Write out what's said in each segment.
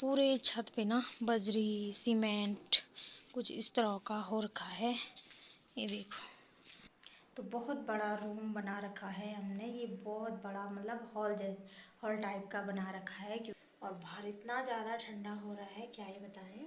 पूरे छत पे ना बजरी सीमेंट कुछ इस तरह का हो रखा है। ये देखो, तो बहुत बड़ा रूम बना रखा है हमने। ये बहुत बड़ा मतलब हॉल टाइप का बना रखा है। और बाहर इतना ज़्यादा ठंडा हो रहा है, क्या ही बताएं।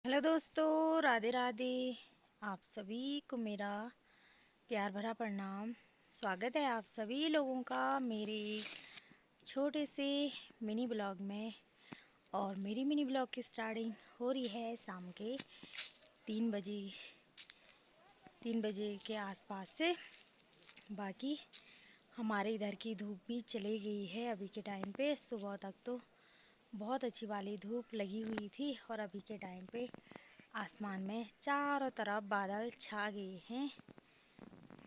हेलो दोस्तों, राधे राधे। आप सभी को मेरा प्यार भरा प्रणाम। स्वागत है आप सभी लोगों का मेरे छोटे से मिनी ब्लॉग में। और मेरी मिनी ब्लॉग की स्टार्टिंग हो रही है शाम के 3 बजे के आसपास से। बाकी हमारे इधर की धूप भी चली गई है अभी के टाइम पे। सुबह तक तो बहुत अच्छी वाली धूप लगी हुई थी और अभी के टाइम पे आसमान में चारों तरफ बादल छा गए हैं।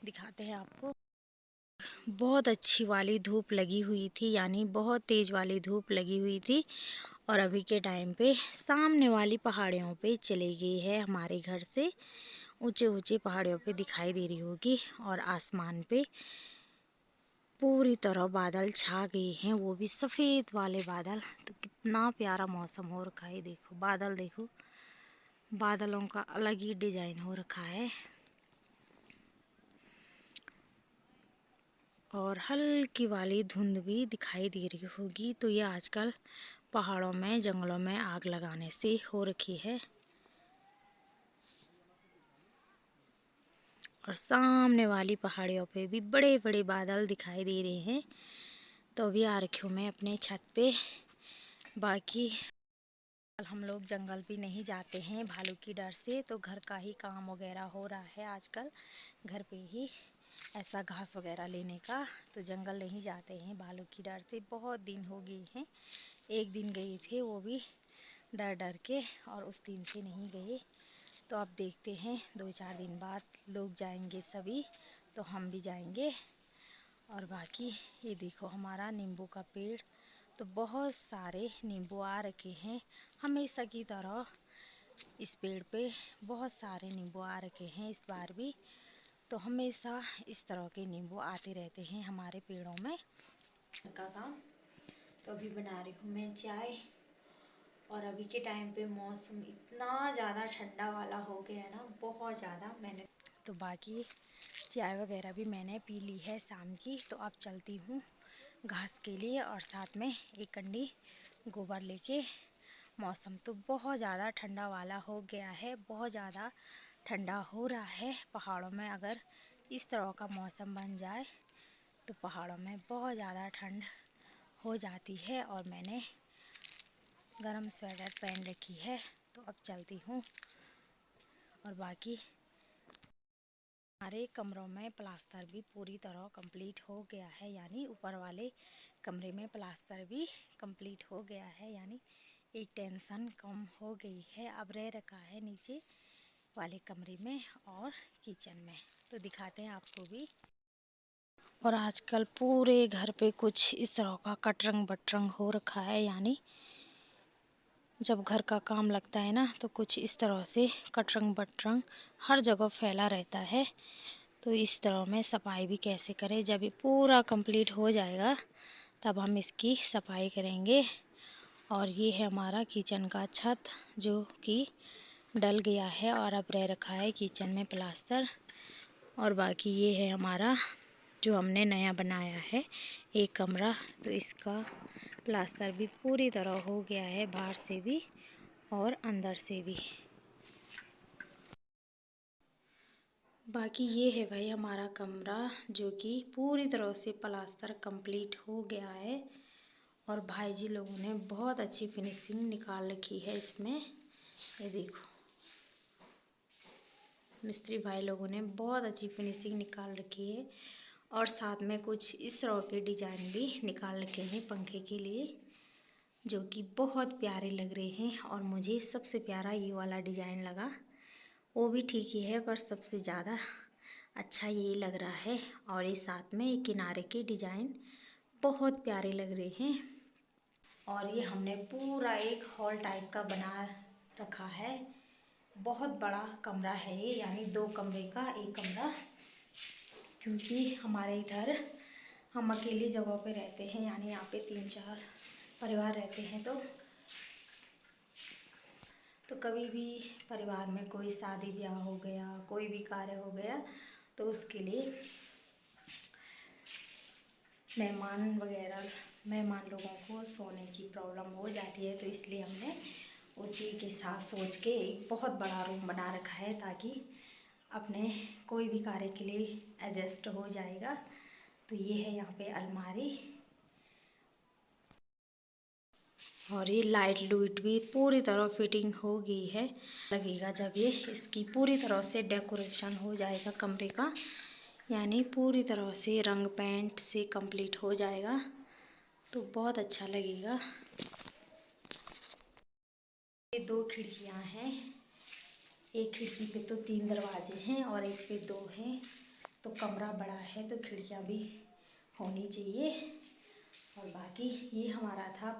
दिखाते हैं आपको। बहुत अच्छी वाली धूप लगी हुई थी, यानी बहुत तेज़ वाली धूप लगी हुई थी। और अभी के टाइम पे सामने वाली पहाड़ियों पे चली गई है। हमारे घर से ऊंचे ऊंचे पहाड़ियों पे दिखाई दे रही होगी। और आसमान पे पूरी तरह बादल छा गए हैं, वो भी सफ़ेद वाले बादल। तो कितना प्यारा मौसम हो रखा है। देखो बादल, देखो बादलों का अलग ही डिज़ाइन हो रखा है। और हल्की वाली धुंध भी दिखाई दे रही होगी। तो ये आजकल पहाड़ों में जंगलों में आग लगाने से हो रखी है। और सामने वाली पहाड़ियों पे भी बड़े बड़े बादल दिखाई दे रहे हैं। तो अभी आ रखी हूँ मैं अपने छत पे। बाकी हम लोग जंगल भी नहीं जाते हैं भालू की डर से, तो घर का ही काम वगैरह हो रहा है आजकल घर पे ही, ऐसा घास वगैरह लेने का। तो जंगल नहीं जाते हैं भालू की डर से। बहुत दिन हो गए हैं, एक दिन गए थे वो भी डर डर के, और उस दिन से नहीं गए। तो अब देखते हैं 2-4 दिन बाद लोग जाएंगे सभी, तो हम भी जाएंगे। और बाकी ये देखो हमारा नींबू का पेड़, तो बहुत सारे नींबू आ रखे हैं। हमेशा की तरह इस पेड़ पे बहुत सारे नींबू आ रखे हैं इस बार भी। तो हमेशा इस तरह के नींबू आते रहते हैं हमारे पेड़ों में। का काम तो अभी बना रही हूँ मैं चाय। और अभी के टाइम पे मौसम इतना ज़्यादा ठंडा वाला हो गया है ना, बहुत ज़्यादा। मैंने तो बाकी चाय वगैरह भी मैंने पी ली है शाम की। तो अब चलती हूँ घास के लिए, और साथ में एक कंडी गोबर लेके। मौसम तो बहुत ज़्यादा ठंडा वाला हो गया है, बहुत ज़्यादा ठंडा हो रहा है। पहाड़ों में अगर इस तरह का मौसम बन जाए तो पहाड़ों में बहुत ज़्यादा ठंड हो जाती है। और मैंने गरम स्वेटर पहन रखी है। तो अब चलती हूँ। और बाकी हमारे कमरों में प्लास्टर भी पूरी तरह कंप्लीट हो गया है, यानी ऊपर वाले कमरे में प्लास्टर भी कंप्लीट हो गया है, यानी एक टेंशन कम हो गई है। अब रह रखा है नीचे वाले कमरे में और किचन में। तो दिखाते हैं आपको भी। और आजकल पूरे घर पे कुछ इस तरह का कटरंग बटरंग हो रखा है, यानी जब घर का काम लगता है ना, तो कुछ इस तरह से कटरंग बटरंग हर जगह फैला रहता है। तो इस तरह में सफाई भी कैसे करें, जब ये पूरा कंप्लीट हो जाएगा तब हम इसकी सफाई करेंगे। और ये है हमारा किचन का छत, जो कि डल गया है और अब रह रखा है किचन में प्लास्टर। और बाकी ये है हमारा जो हमने नया बनाया है एक कमरा, तो इसका प्लास्टर भी पूरी तरह हो गया है, बाहर से भी और अंदर से भी। बाकी ये है भाई हमारा कमरा, जो कि पूरी तरह से प्लास्टर कंप्लीट हो गया है। और भाई जी लोगों ने बहुत अच्छी फिनिशिंग निकाल रखी है इसमें। ये देखो मिस्त्री भाई लोगों ने बहुत अच्छी फिनिशिंग निकाल रखी है। और साथ में कुछ इस तरह के डिज़ाइन भी निकाल रखे हैं पंखे के लिए, जो कि बहुत प्यारे लग रहे हैं। और मुझे सबसे प्यारा ये वाला डिज़ाइन लगा। वो भी ठीक ही है, पर सबसे ज़्यादा अच्छा यही लग रहा है। और ये साथ में ये किनारे के डिज़ाइन बहुत प्यारे लग रहे हैं। और ये हमने पूरा एक हॉल टाइप का बना रखा है। बहुत बड़ा कमरा है ये, यानी 2 कमरे का एक कमरा। क्योंकि हमारे इधर हम अकेली जगह पे रहते हैं, यानी यहाँ पे 3-4 परिवार रहते हैं। तो कभी भी परिवार में कोई शादी ब्याह हो गया, कोई भी कार्य हो गया, तो उसके लिए मेहमान लोगों को सोने की प्रॉब्लम हो जाती है। तो इसलिए हमने उसी के साथ सोच के एक बहुत बड़ा रूम बना रखा है, ताकि अपने कोई भी कार्य के लिए एडजस्ट हो जाएगा। तो ये है यहाँ पे अलमारी, और ये लाइट लूइट भी पूरी तरह फिटिंग हो गई है। लगेगा जब ये इसकी पूरी तरह से डेकोरेशन हो जाएगा कमरे का, यानी पूरी तरह से रंग पेंट से कंप्लीट हो जाएगा, तो बहुत अच्छा लगेगा। ये 2 खिड़कियां हैं, एक खिड़की पे तो 3 दरवाजे हैं और एक पे 2 हैं। तो कमरा बड़ा है तो खिड़कियां भी होनी चाहिए। और बाकी ये हमारा था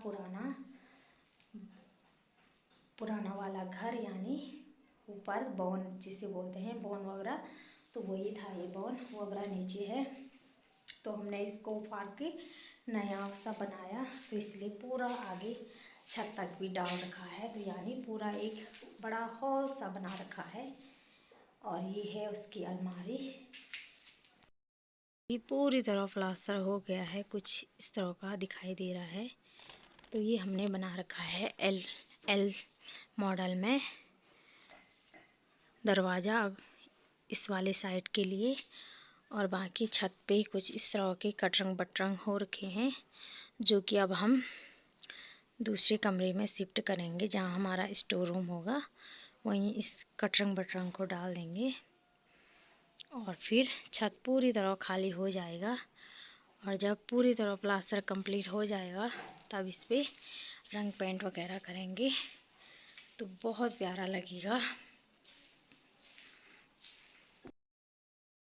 पुराना वाला घर, यानी ऊपर बॉन जिसे बोलते हैं, बॉन वगैरह, तो वही था। ये बॉन वगैरह नीचे है, तो हमने इसको फाड़ के नया सा बनाया। तो इसलिए पूरा आगे छत तक भी डाल रखा है, तो यानी पूरा एक बड़ा हॉल सा बना रखा है। और ये है उसकी अलमारी। ये पूरी तरह प्लास्टर हो गया है, कुछ इस तरह का दिखाई दे रहा है। तो ये हमने बना रखा है एल मॉडल में दरवाज़ा, अब इस वाले साइड के लिए। और बाकी छत पे कुछ इस तरह के कटरंग बटरंग हो रखे हैं, जो कि अब हम दूसरे कमरे में शिफ्ट करेंगे, जहाँ हमारा स्टोर रूम होगा, वहीं इस कटरंग बटरंग को डाल देंगे। और फिर छत पूरी तरह खाली हो जाएगा, और जब पूरी तरह प्लास्टर कंप्लीट हो जाएगा, तब इस पर रंग पेंट वगैरह करेंगे, तो बहुत प्यारा लगेगा।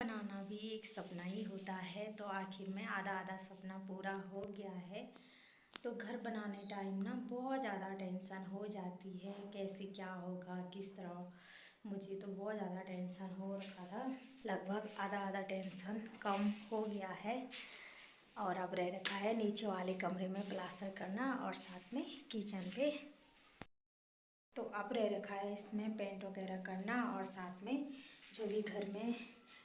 बनाना भी एक सपना ही होता है, तो आखिर में आधा आधा सपना पूरा हो गया है। तो घर बनाने टाइम ना बहुत ज़्यादा टेंशन हो जाती है, कैसे क्या होगा, किस तरह। मुझे तो बहुत ज़्यादा टेंशन हो रखा था, लगभग आधा आधा टेंशन कम हो गया है। और अब रह रखा है नीचे वाले कमरे में प्लास्टर करना, और साथ में किचन पे। तो अब रह रखा है इसमें पेंट वगैरह करना, और साथ में जो भी घर में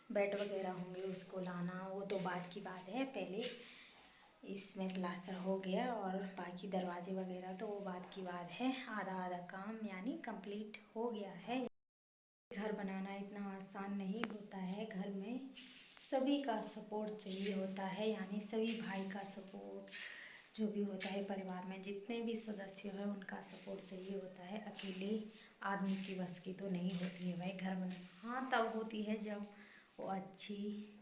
बेड वगैरह होंगे उसको लाना, वो तो बाद की बात है। पहले इसमें प्लास्टर हो गया, और बाकी दरवाजे वगैरह तो वो बात की बात है। आधा आधा काम यानी कंप्लीट हो गया है। घर बनाना इतना आसान नहीं होता है, घर में सभी का सपोर्ट चाहिए होता है, यानी सभी भाई का सपोर्ट, जो भी होता है परिवार में जितने भी सदस्य हैं उनका सपोर्ट चाहिए होता है। अकेले आदमी की बस की तो नहीं होती है भाई घर बनाना। हाँ, तब होती है जब वो अच्छी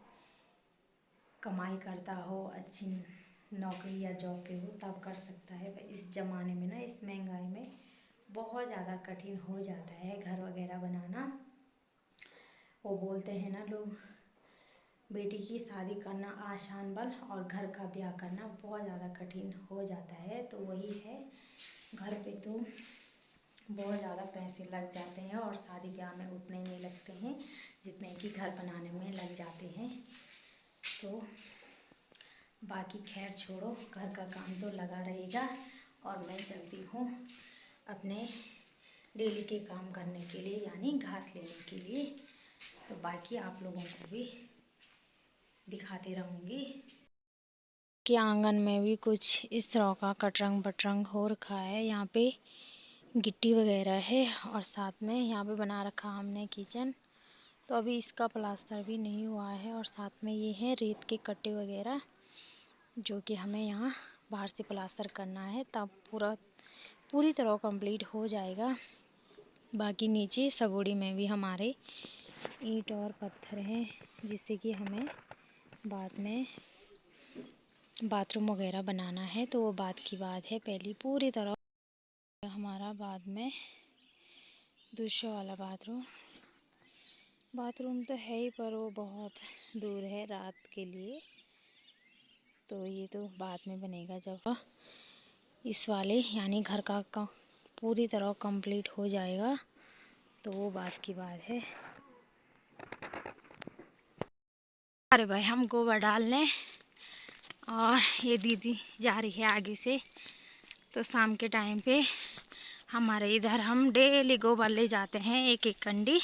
कमाई करता हो, अच्छी नौकरी या जॉब पे हो, तब कर सकता है। पर इस ज़माने में ना, इस महंगाई में बहुत ज़्यादा कठिन हो जाता है घर वगैरह बनाना। वो बोलते हैं ना लोग, बेटी की शादी करना आसान बल, और घर का ब्याह करना बहुत ज़्यादा कठिन हो जाता है। तो वही है, घर पे तो बहुत ज़्यादा पैसे लग जाते हैं, और शादी ब्याह में उतने नहीं लगते हैं जितने कि घर बनाने में लग जाते हैं। तो बाकी खैर छोड़ो, घर का काम तो लगा रहेगा। और मैं चलती हूँ अपने डेली के काम करने के लिए, यानी घास लेने के लिए। तो बाकी आप लोगों को भी दिखाते रहूँगी कि आंगन में भी कुछ इस तरह का कटरंग बटरंग हो रखा है। यहाँ पे गिट्टी वगैरह है, और साथ में यहाँ पे बना रखा हमने किचन। तो अभी इसका प्लास्टर भी नहीं हुआ है, और साथ में ये है रेत के कट्टे वगैरह, जो कि हमें यहाँ बाहर से प्लास्टर करना है, तब पूरी तरह कंप्लीट हो जाएगा। बाकी नीचे सगोड़ी में भी हमारे ईंट और पत्थर हैं, जिससे कि हमें बाद में बाथरूम वगैरह बनाना है, तो वो बात की बात है। पहली पूरी तरह हमारा बाद में दूसरा वाला बाथरूम तो है ही, पर वो बहुत दूर है रात के लिए, तो ये तो बाद में बनेगा जब इस वाले यानी घर का पूरी तरह कंप्लीट हो जाएगा, तो वो बात की बात है। अरे भाई, हम गोबर डालने और ये दीदी जा रही है आगे से। तो शाम के टाइम पे हमारे इधर हम डेली गोबर ले जाते हैं एक एक कंडी।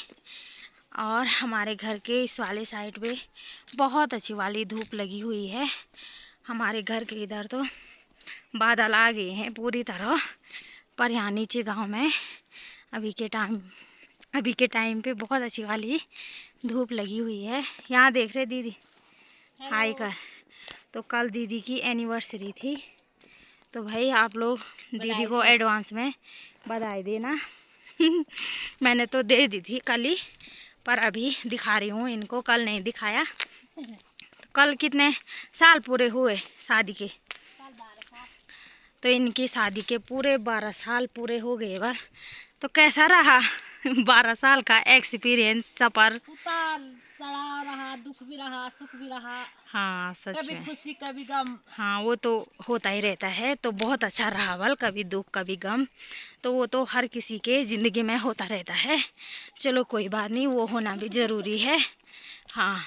और हमारे घर के इस वाले साइड पे बहुत अच्छी वाली धूप लगी हुई है। हमारे घर के इधर तो बादल आ गए हैं पूरी तरह, पर यहाँ नीचे गांव में अभी के टाइम पे बहुत अच्छी वाली धूप लगी हुई है। यहाँ देख रहे दीदी, हाय कर। तो कल दीदी की एनिवर्सरी थी, तो भाई आप लोग दीदी को एडवांस में बधाई देना। मैंने तो दे दी थी कल ही, पर अभी दिखा रही हूँ इनको, कल नहीं दिखाया। तो कल कितने साल पूरे हुए शादी के? तो इनकी शादी के पूरे 12 साल पूरे हो गए बार। तो कैसा रहा 12 साल का एक्सपीरियंस, सफर? उतार चढ़ाव रहा, दुख भी रहा, सुख भी रहा। हाँ सच कभी में, खुशी कभी गम। हाँ वो तो होता ही रहता है। तो बहुत अच्छा रहा बल, कभी दुख कभी गम, तो वो तो हर किसी के ज़िंदगी में होता रहता है। चलो कोई बात नहीं, वो होना भी ज़रूरी है। हाँ,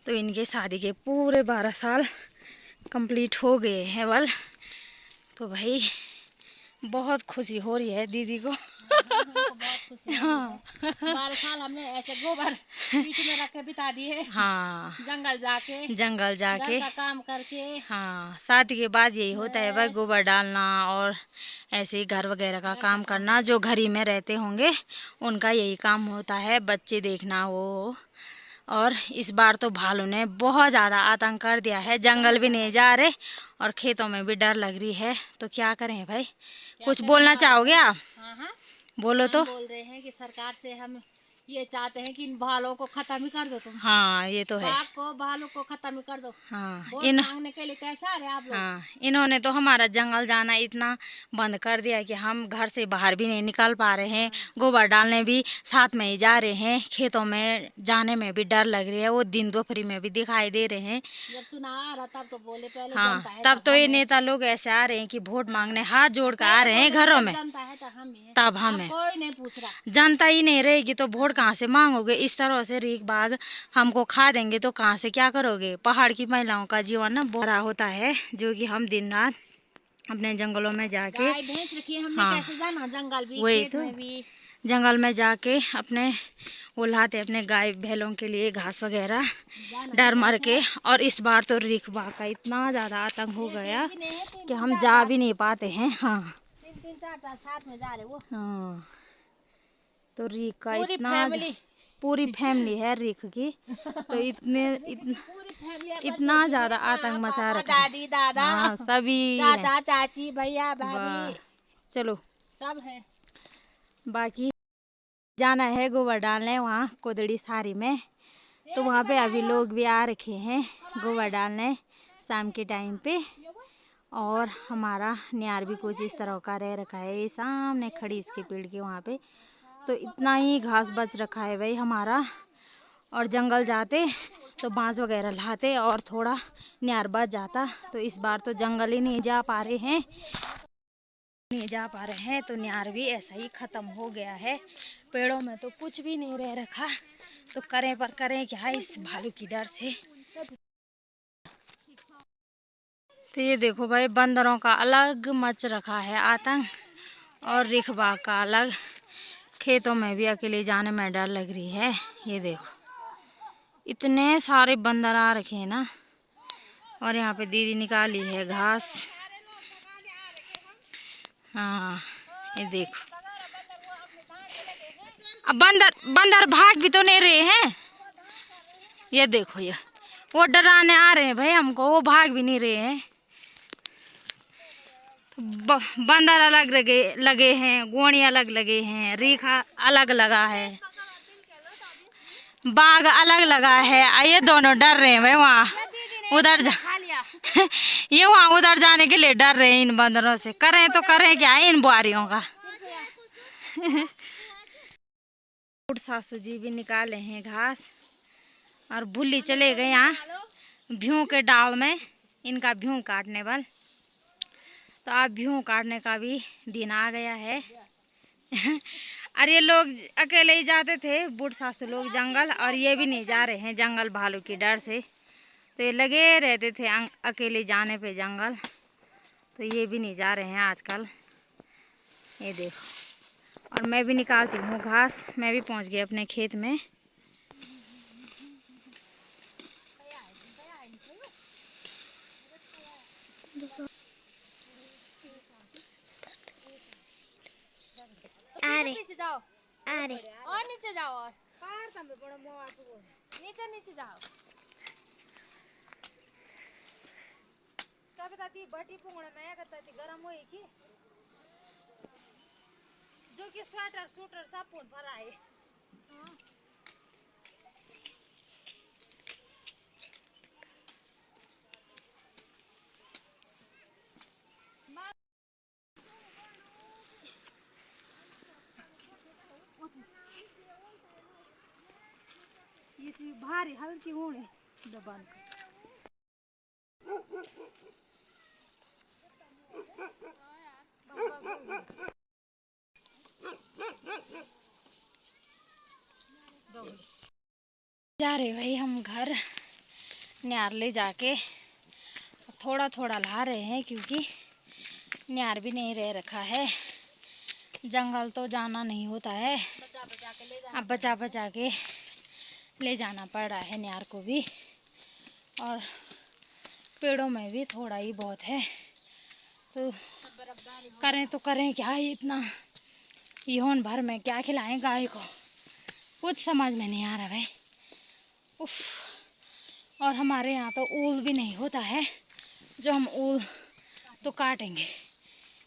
तो इनके शादी के पूरे 12 साल कंप्लीट हो गए हैं बल। तो भाई बहुत खुशी हो रही है दीदी को। बहुत खुशी हाँ 12 साल हमने ऐसे गोबर पीठ में रख के बिता दिए। हाँ, जंगल जंगल जाके घर का काम करके। हाँ, शादी के बाद यही होता है भाई, गोबर डालना और ऐसे ही घर वगैरह का काम करना। जो घर ही में रहते होंगे उनका यही काम होता है, बच्चे देखना वो। और इस बार तो भालू ने बहुत ज़्यादा आतंक कर दिया है, जंगल भी नहीं जा रहे और खेतों में भी डर लग रही है। तो क्या करें भाई, कुछ बोलना चाहोगे आप? हाँ हाँ, बोलो तो। बोल रहे हैं कि सरकार से हम ये चाहते हैं कि इन भालों को खत्म ही कर दो तुम। हाँ ये तो है। बाघ को भालू को खत्म ही कर दो। हाँ वोट मांगने के लिए कैसे आ रहे आप लोग? हाँ, इन्होंने तो हमारा जंगल जाना इतना बंद कर दिया कि हम घर से बाहर भी नहीं निकल पा रहे हैं। गोबर डालने भी साथ में ही जा रहे हैं, खेतों में जाने में भी डर लग रही है, वो दिन दोपहरी में भी दिखाई दे रहे हैं। जब चुनाव आ रहा तब तो बोले पहले हाँ, जनता है तब तो ये नेता लोग ऐसे आ रहे हैं कि वोट मांगने हाथ जोड़ कर आ रहे हैं घरों में। जनता है तो हम हैं। तब हमें कोई नहीं पूछ रहा। जनता ही नहीं रहेगी तो वोट कहाँ से मांगोगे? इस तरह से रीख बाग हमको खा देंगे तो कहाँ से क्या करोगे? पहाड़ की महिलाओं का जीवन ना बड़ा होता है, जो कि हम दिन रात अपने जंगलों में जाके, गाय भैंस रखी है हमने, हाँ कैसे जाना जंगल भी वही खेत तो, में भी। जंगल में जाके अपने वो लाते अपने गाय बैलों के लिए घास वगैरह, डर मर के। और इस बार तो रीख बाग का इतना ज़्यादा आतंक हो गया कि हम जा भी नहीं पाते हैं। हाँ 3-3 4-4 साथ में जा रहे वो। हाँ, तो रीख का पूरी इतना फैमिली, पूरी फैमिली है रीख की। तो इतना ज़्यादा आतंक मचा रखा है। दादी दादा, हाँ सभी चाचा चाची भैया भाभी वाह, चलो सब है। बाकी जाना है गोबर डालने वहाँ कोदड़ी सारी में। तो वहाँ पे अभी लोग भी आ रखे हैं गोबर डालने शाम के टाइम पे। और हमारा न्यार भी कुछ इस तरह का रह रखा है, ये सामने खड़ी इसके पेड़ के वहाँ पे। तो इतना ही घास बच रखा है भाई हमारा। और जंगल जाते तो बांस वगैरह लाते और थोड़ा न्यार बच जाता। तो इस बार तो जंगल ही नहीं जा पा रहे हैं, तो न्यार भी ऐसा ही ख़त्म हो गया है। पेड़ों में तो कुछ भी नहीं रह रखा, तो करें पर करें क्या इस भालू की डर से। तो ये देखो भाई, बंदरों का अलग मच रखा है आतंक और रीख बाग का अलग। खेतों में भी अकेले जाने में डर लग रही है। ये देखो इतने सारे बंदर आ रखे हैं ना। और यहाँ पे दीदी निकाली है घास। हाँ ये देखो, अब बंदर भाग भी तो नहीं रहे हैं। ये देखो, ये वो डराने आ रहे हैं भाई हमको, वो भाग भी नहीं रहे हैं। बंदर अलग लगे हैं, गोणी अलग लगे हैं, रीखा अलग लगा है, बाघ अलग लगा है। ये दोनों डर रहे हैं भाई वहाँ उधर जा ये वहाँ उधर जाने के लिए डर रहे हैं इन बंदरों से। करें तो करें क्या इन बुआरियों का। सासू जी भी निकाले हैं घास और भुल्ली चले गए यहाँ भ्यूं के डाल में, इनका भ्यूं काटने वाल। तो अब भ्यूं काटने का भी दिन आ गया है। और ये लोग अकेले ही जाते थे बूढ़ सासू लोग जंगल, और ये भी नहीं जा रहे हैं जंगल भालू की डर से। तो ये लगे रहते थे अकेले जाने पे जंगल, तो ये भी नहीं जा रहे हैं आजकल। ये देखो, और मैं भी निकालती हूँ घास। मैं भी पहुँच गई अपने खेत में। अरे नीचे जाओ, अरे और नीचे जाओ, और नीचे नीचे जाओ। बटी पुंगड़ में करती गरम हुई की जो कि स्वेटर सूटर सब पुन पर आए। ये चीज भारी हल्की ऊँट दबान जा रहे भाई हम घर। न्यार ले जाके थोड़ा थोड़ा ला रहे हैं, क्योंकि न्यार भी नहीं रह रखा है। जंगल तो जाना नहीं होता है, अब बचा बचा के ले जाना पड़ रहा है न्यार को भी। और पेड़ों में भी थोड़ा ही बहुत है, तो करें तो करें क्या। इतना यौन भर में क्या खिलाएं गाय को, कुछ समझ में नहीं आ रहा भाई। उफ। और हमारे यहाँ तो ऊल भी नहीं होता है, जो हम ऊल तो काटेंगे।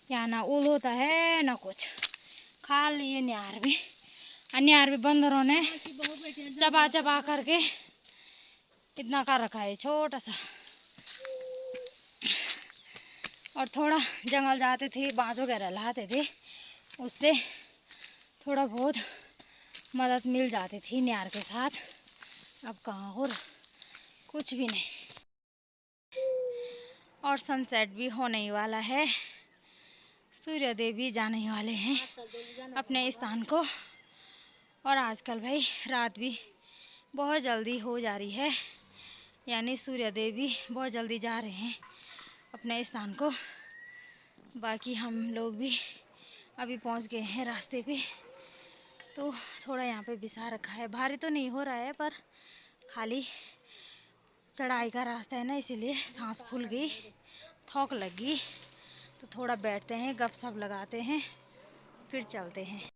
यहाँ ना ऊल होता है ना कुछ, खाली ये न्यार भी बंदरों ने चबा चबा करके इतना कर रखा है, छोटा सा। और थोड़ा जंगल जाते थे, बाँस वगैरह लाते थे, उससे थोड़ा बहुत मदद मिल जाती थी न्यार के साथ। अब कहाँ हो रहा, कुछ भी नहीं। और सनसेट भी होने ही वाला है, सूर्यदेव भी जाने ही वाले हैं अपने स्थान को। और आजकल भाई रात भी बहुत जल्दी हो जा रही है, यानी सूर्यदेव भी बहुत जल्दी जा रहे हैं अपने स्थान को। बाकी हम लोग भी अभी पहुंच गए हैं रास्ते पे, तो थोड़ा यहाँ पे बिछा रखा है। भारी तो नहीं हो रहा है, पर खाली चढ़ाई का रास्ता है ना, इसीलिए सांस फूल गई, थौक लग गई। तो थोड़ा बैठते हैं, गपशप लगाते हैं, फिर चलते हैं।